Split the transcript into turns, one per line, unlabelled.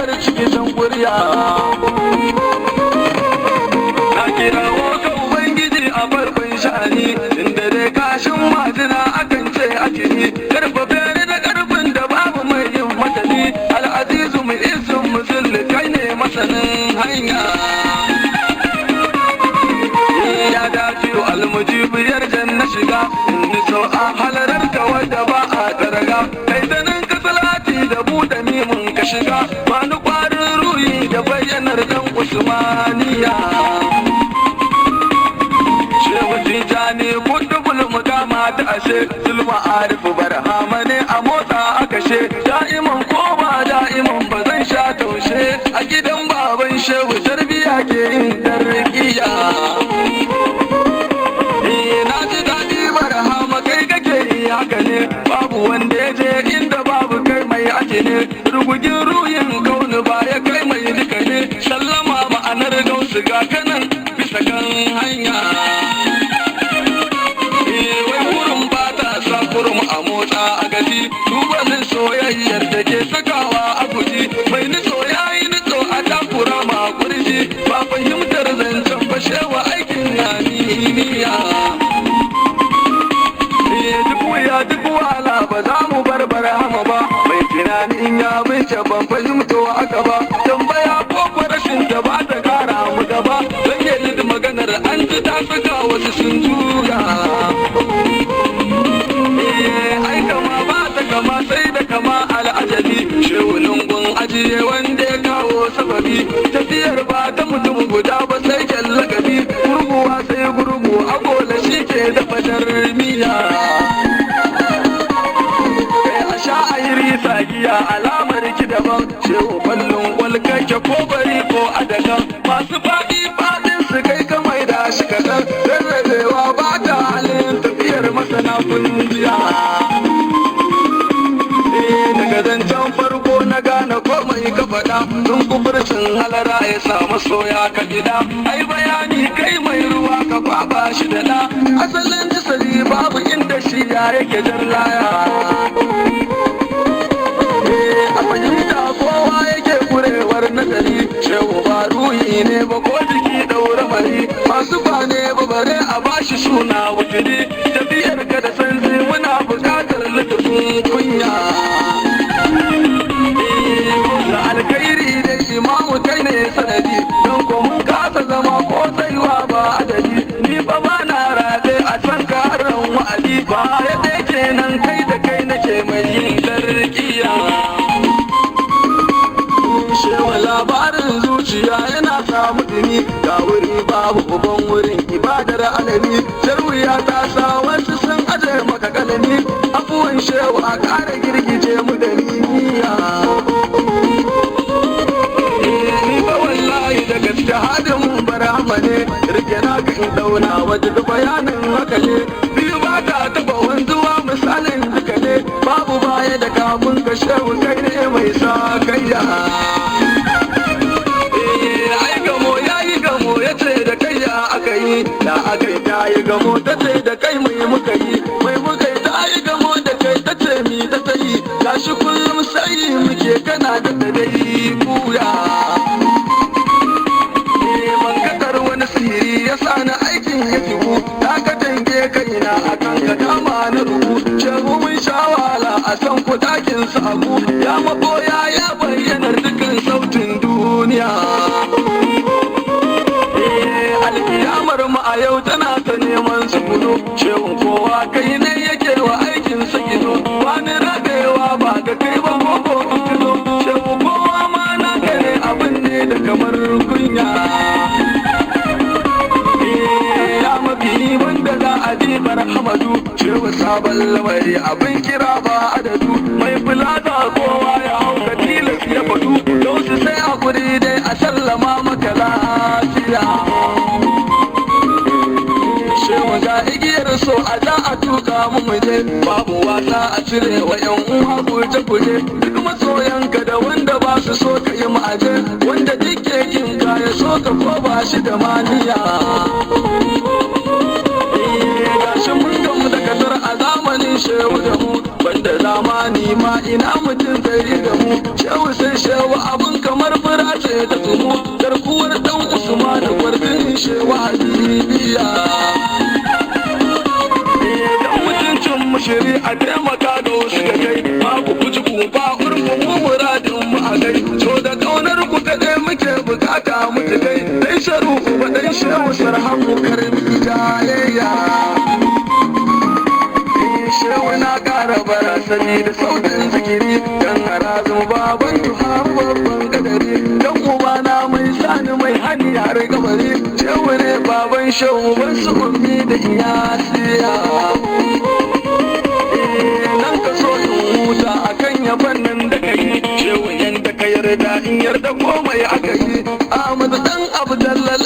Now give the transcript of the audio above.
ƙaryar cikin ƙurya. Na kirawo ka Ubangiji a farkon sha'ani, inda dai kashin majina akan ce a jini. Karfafe ni da ƙarfin da babu mai yin matani, al'azizu mu izin musulli kai ne masanin hanya. Ya dace almujibiyar janna shiga, in so a halarar ka wadda ba a taraga. Kai sanin ka salati da buɗe mimun ka shiga, wani ƙwarin ruhi da bayyanar dan Usmaniya. Shehu Tijjani kutubul mukama ta ashe, Zulma Arifu Barhama ne a motsa a kashe. Da'iman ko ba da'iman ba zan sha taushe, a gidan baban Shehu tarbiya ke yin tarkiya. Na ji daɗi Barhama kai kake yi haka ne, babu wanda ya je inda babu kai mai ake ne. Rugugin ruhin kaunu ba ya kai mai duka ne, sallama ma'anar gausu ga kanan bisa kan hanya. Wai wurin ba ta sa kurum a motsa a gaji, dubalin soyayyar da ke sakawa a guji. Mai nitso ya yi nitso a takura ma kurji, ba fahimtar zancen fashewa aikin yaniya. Duk wuya duk wala ba za mu bar Barhama ba, mai tunanin ya bince ban fahimto haka ba. Tambaya ko rashin ta ba ta kara mu gaba, don yadda maganar an ji ta saka wasu sun juya. Ai kama ba ta kama sai da kama al'ajabi, shehu lungun ajiye wanda ya kawo sababi. Tafiyar ba ta mutum guda ba sai kyallakabi, gurguwa sai gurgu agola shi ke dafa jarmiya. Sha'airi sagiya alamar ki daban, shehu ballon walkake ko bari ko adaga. Masu faɗi faɗin su kai ka mai da shi kaɗan, rarrabewa ba ta halin tafiyar masana kungiya. Daga zancen farko na gane komai ka faɗa, tun kufurcin halara ya samu soya ka gida. Ai bayani kai mai ruwa ka kwaba shi da ɗa, asalin jisari babu inda shi ya yake jar laya. A fahimta kowa yake kurewar nazari, shehu ba ruhi ne ba ko jiki ɗaure mari. Masu ba ne ba bare a bashi suna wuturi, tafiyar ka da sanzi muna buƙatar littafin kunya. Da alkhairi da imamu kai ne sanadi, don ko mun kasa zama ko tsayuwa ba adadi. Ni fa ba na raɗe a can karan wa'adi, ba ya kenan kai da kai nake mai yin tarkiya. Shewa labarin zuciya yana samu dumi, ga wuri babu uban wurin ibadar alami. Tarwiya ta sa wasu sun aje maka kalami, abuwan shewa ƙara girgije mu da niyya. Ni ba wallahi da gaske hadin Barhama ne, rike na ka in dauna waje da bayanin haka ne. Biyu ba ta taɓa wanzuwa misalin haka ne, babu baya da kafin ka shehu kai ne mai sa kayya. Da aka yi ta yi gamo ta ce da kai mai muka yi, mai muka yi ta yi gamo da kai ta ce mi ta ta yi. Gashi kullum sai muke kana da dai kuya. Mankakar wani sihiri ya sa na aikin ya fiku, ta ka tange kaina a kan ka dama na rubu. Shehu mun sha wahala a san ku dakin sabu, ya maboya ya bayyanar dukkan sautin duniya. Alkiyamar mu a yau tana ta neman su gudu, shehun kowa kai ne yake wa aikin sa gido. Wani rabewa ba ga kai ba ko fitilo, shehu kowa ma na gane abin ne da kamar kunya. Ya mafi wanda za a ji Barhamadu, shehu sabon lamari abin kira ba adadu. Mai fulata kowa ya hau ka tilas ya fadu, yau su sai a guri dai a sallama maka lafiya. Shehu ga igiyar so a za a tuka mu muje, babu wasa a cire wa yan uwa guje guje. Duk masoyanka da wanda ba su so ka yi ma'aje, wanda duk kekin ka ya so ka ko ba shi da maniya. Gashi mun gamu da kasar a zamanin shehu da mu, banda zamani ma ina mutum zai yi da mu. Shehu sai shewa abun kamar fura ce ta tumu garkuwar dan usman gwarfin shewa habibiya dan mutuncin mushiri a taimaka da wasu da kai ma ku kuci ku ba urku mu muradin mu a kai so da kaunar ku kaɗai muke bukata mutu kai dai sharu ba dai shewa sarhamu karbi jayayya shewa na ƙara barasani da sautin zikiri dan harazin baban tuha babban kadari dan ubana mai sani mai hani har kabari shewa ne baban shehu ban su ummi da iyasiya nan ka so in huta akan yaban nan da kai shewa yanda ka yarda in yarda komai aka yi Ahmad dan Abdallah